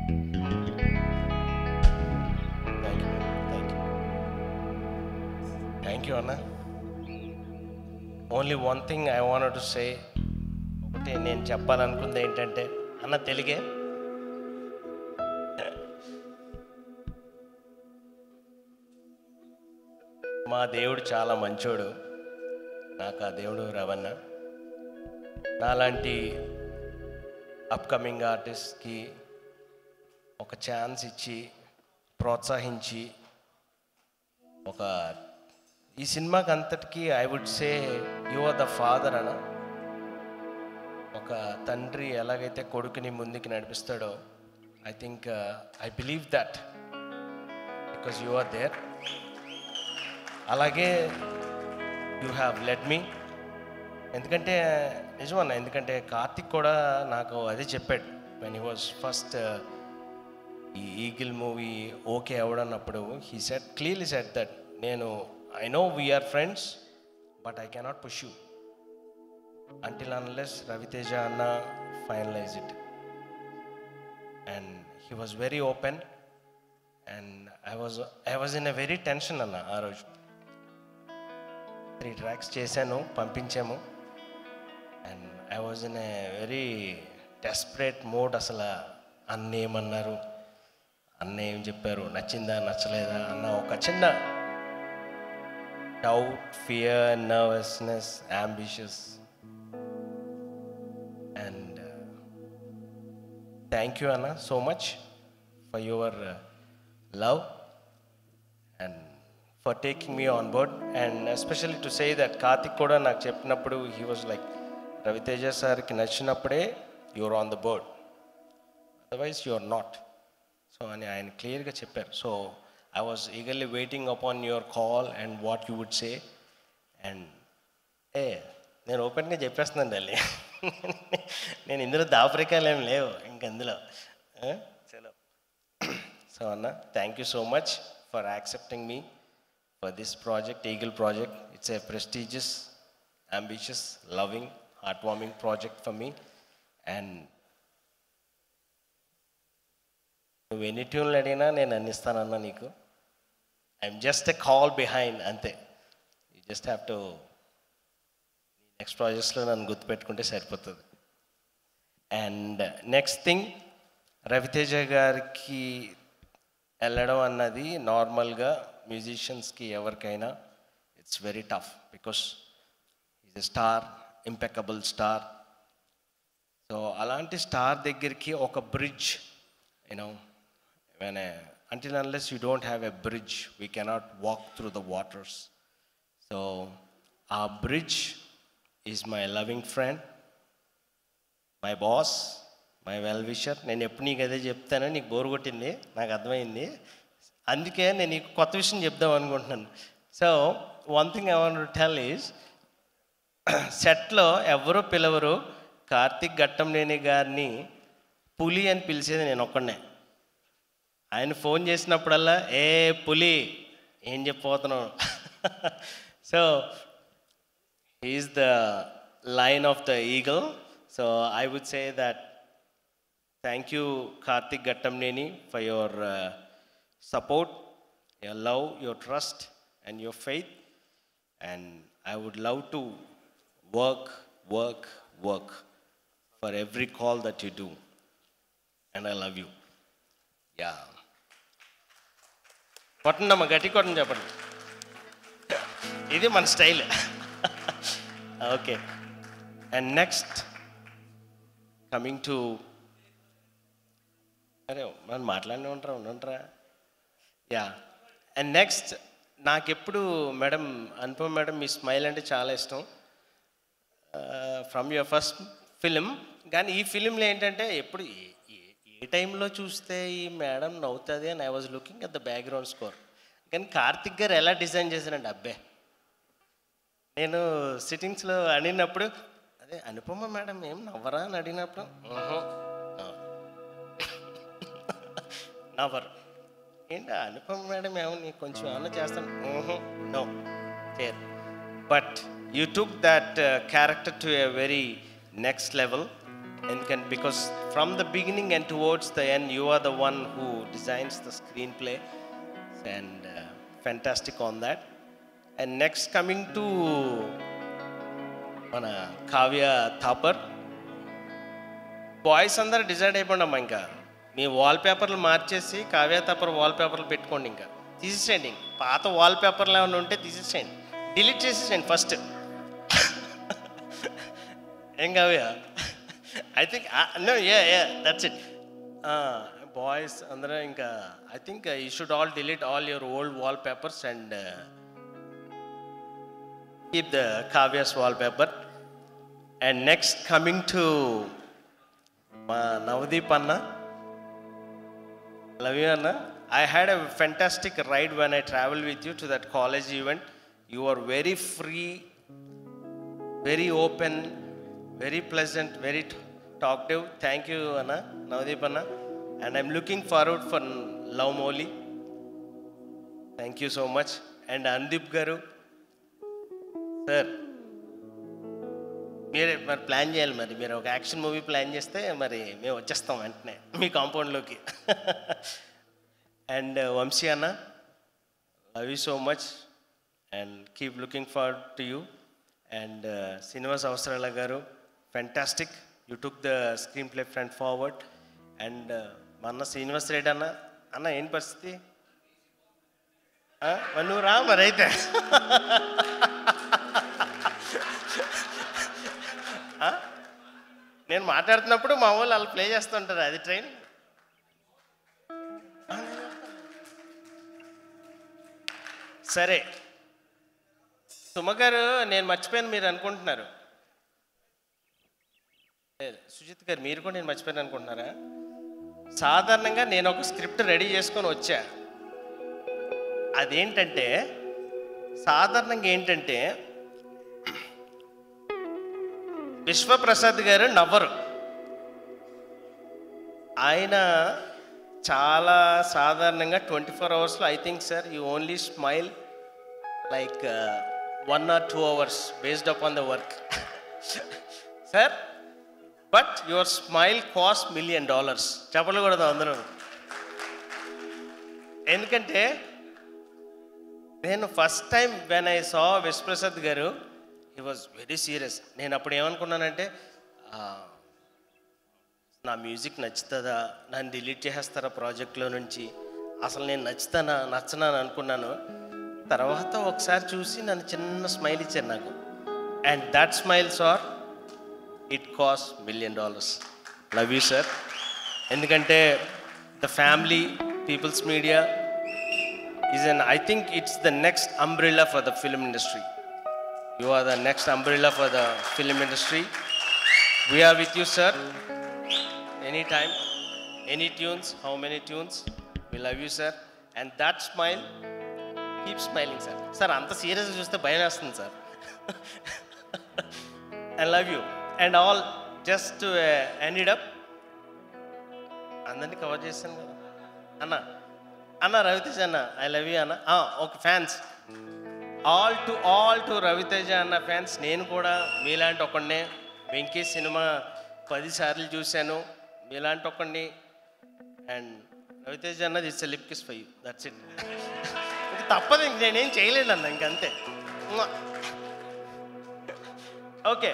Thank you, thank you, thank you అన్న. Only one thing I wanted to say. ఒకటి నేను చెప్పాలనుకుంది ఏంటంటే, అన్న తెలుగే, మా దేవుడు చాలా మంచోడు. నాకు ఆ దేవుడు రవణ. నాలాంటి అప్కమింగ్ ఆర్టిస్ట్కి ఒక ఛాన్స్ ఇచ్చి ప్రోత్సహించి ఒక ఈ సినిమాకి అంతటికీ I would say you are the father అన్న. ఒక తండ్రి ఎలాగైతే కొడుకుని ముందుకు నడిపిస్తాడో, I think I believe that because you are there. అలాగే యూ హ్యావ్ లెట్ మీ. ఎందుకంటే నిజమన్నా, ఎందుకంటే కార్తిక్ కూడా నాకు అదే చెప్పాడు వెన్ హీ వాజ్ ఫస్ట్ ఈ ఈగిల్ మూవీ ఓకే అవడన్నప్పుడు. He said clearly said that నేను I know we are friends but I cannot push you until unless Ravi Teja అన్న finalise it. And he was very open and I was in a very tension అన్న. ఆ రోజు 3 tracks చేశాను, పంపించాము. And I was in a very desperate mode. అసలు అన్న ఏమన్నారు, అన్న ఏం చెప్పారు, నచ్చిందా నచ్చలేదా అన్న ఒక చిన్న doubt, fear, nervousness, ambitious. And thank you అన్న so much for your love and for taking me on board, and especially to say that Karthik kuda నాకు చెప్పినప్పుడు he was like, రవితేజ సార్కి నచ్చినప్పుడే you're on the board, otherwise you're not. So అని ఆయన క్లియర్గా చెప్పారు. So I was eagerly waiting upon your call and what you would say. And నేను ఓపెన్గా చెప్పేస్తున్నాను ఢిల్లీ, నేను ఇందులో దాపరికాలు ఏం లేవు ఇంకందులో. చలో. సో అన్న, thank you so much for accepting me for this project, Eagle project. It's a prestigious, ambitious, loving, heartwarming project for me. And నువ్వు ఎన్ని ట్యూన్లు అడిగినా నేను అందిస్తానన్నా నీకు. I'm just a call behind అంతే. You just have to next ప్రాజెక్ట్స్లో నన్ను గుర్తుపెట్టుకుంటే సరిపోతుంది. అండ్ నెక్స్ట్ థింగ్, రవితేజ గారికి వెళ్ళడం అన్నది నార్మల్గా మ్యూజిషియన్స్కి ఎవరికైనా it's very tough because is a star, impeccable star. So అలాంటి స్టార్ దగ్గరికి ఒక bridge, you know, until unless you don't have a bridge, we cannot walk through the waters. So our bridge is my loving friend, my boss, my well-wisher. నేను ఎప్పుడు నీకు అదే చెప్తాను, నీకు bore కొట్టింది నాకు అర్థమైంది, అందుకే నేను నీకు కొత్త విషయం చెప్దాం అనుకుంటున్నాను. So one thing I want to tell is, సెట్లో ఎవరో పిలవరు, కార్తిక్ ఘట్టంనేని గారిని పులి అని పిలిచేది నేను ఒక్కడే. ఆయన ఫోన్ చేసినప్పుడల్లా ఏ పులి ఏం చెప్పబోతున్నావు. So he's the line of the eagle. So I would say that thank you Karthik Ghattamaneni for your support, your love, your trust and your faith. And I would love to work for every call that you do. And I love you. Yeah. కొట్టండమ్మా, గట్టి కొట్టండి, చెప్పండి. ఇది మన style. Okay. And next coming to, అరే మనం మాట్లాడినే ఉంటారా. Yeah. And next నాకెప్పుడు madam, Anupama madam, మీ smile అంటే చాలా ఇష్టం ఫ్రమ్ యువర్ ఫస్ట్ ఫిలిం. కానీ ఈ ఫిలింలో ఏంటంటే ఎప్పుడు ఏ టైంలో చూస్తే ఈ మేడం నవ్వుతుంది అని I was looking at the background score. కానీ కార్తిక్ గారు ఎలా డిజైన్ చేశారండి, అబ్బే. నేను సిట్టింగ్స్లో అడిగినప్పుడు, అదే అనుపమ మేడం ఏం నవ్వరా అని అడిగినప్పుడు నవ్వరు. ఏంటి అనుపమ మేడం ఏమో నీకు కొంచెం ఏమన్నా చేస్తాను, no care. But you took that character to a very next level. ఎందుకంటే because from the beginning and towards the end you are the one who designs the screenplay and fantastic on that. And next coming to మన Kavya Thapar. Boys అందరూ decide అయిపోండమ్మా, ఇంకా మీ wall పేపర్లు మార్చేసి Kavya Thapar wall పేపర్లు పెట్టుకోండి, ఇంకా తీసేసేయండి. పాత వాల్ పేపర్లు ఏమైనా ఉంటే తీసేసేయండి, డిలీట్ చేసేసేయండి ఫస్ట్. ఏం Kavya? I think no, that's it. Boys అందరూ ఇంకా I think you should all delete all your old wallpapers and keep the Kavya's wallpaper. And next coming to Navdeep Anna. Love you Anna. I had a fantastic ride when I traveled with you to that college event. You are very free, very open, very pleasant, very talkative. Thank you Anna, Navdeep Anna. And I'm looking forward for Love Moli. Thank you so much. And Andip Garu. Sir మీరే మరి plan చేయాలి, మరి మీరు ఒక action movie plan చేస్తే మరి మేము వచ్చేస్తాం వెంటనే మీ కాంపౌండ్లోకి. అండ్ వంశీ అన్న, love you so much and keep looking forward to you. And Srinivas అవసరాల గారు, fantastic, you took the screen play front forward. And మా అన్న శ్రీనివాస్ రెడ్డి అన్న, అన్న ఏం పరిస్థితి? నువ్వు రా మరి అయితే. నేను మాట్లాడుతున్నప్పుడు మా వాళ్ళు వాళ్ళు ప్లే చేస్తుంటారు, అది ట్రైన్. సరే సుమగారు, నేను మర్చిపోయాను మీరు అనుకుంటున్నారు. సుజిత్ గారు, మీరు కూడా నేను మర్చిపోయాను అనుకుంటున్నారా? సాధారణంగా నేను ఒక స్క్రిప్ట్ రెడీ చేసుకొని వచ్చా. అదేంటంటే సాధారణంగా ఏంటంటే విశ్వప్రసాద్ గారు నవ్వరు. ఆయన చాలా సాధారణంగా 24 అవర్స్లో I think sir you only smile like 1 or 2 hours based upon the work sir. But your smile cost $1 million. చెప్పకూడదు అందరూ. ఎందుకంటే నేను first time when I saw Vishwaprasad గారు, హీ వాజ్ వెరీ సీరియస్. నేను అప్పుడు ఏమనుకున్నానంటే నా మ్యూజిక్ నచ్చుతుందా, నన్ను డిలీట్ చేసేస్తారా ప్రాజెక్ట్లో నుంచి, అసలు నేను నచ్చనా అని అనుకున్నాను. తర్వాత ఒకసారి చూసి నన్ను చిన్న స్మైల్ ఇచ్చారు నాకు. And that smiles are it cost $1 million. Love you sir. ఎందుకంటే the family peoples media is I think it's the next umbrella for the film industry. You are the next umbrella for the film industry. We are with you sir, anytime, any tunes, how many tunes, we love you sir. And that smile, keep smiling sir. Sir, anta serious ga chuste bhayam vestundi sir. I love you. And all, just to end it up, andarni cover chesanu kada anna. అన్న రవితేజ అన్న, I love you అన్న. Okay fans, all to Raviteja అన్న fans. నేను కూడా మీలాంటి ఒకడినే. Venky cinema 10 సార్లు చూశాను, మీలాంటి ఒకడిని. అండ్ రవితేజ అన్నది it's a lip kiss for you, that's it. ఇంక తప్పదు, ఇంక నేనేం చేయలేను అన్న, ఇంకంతే. ఓకే.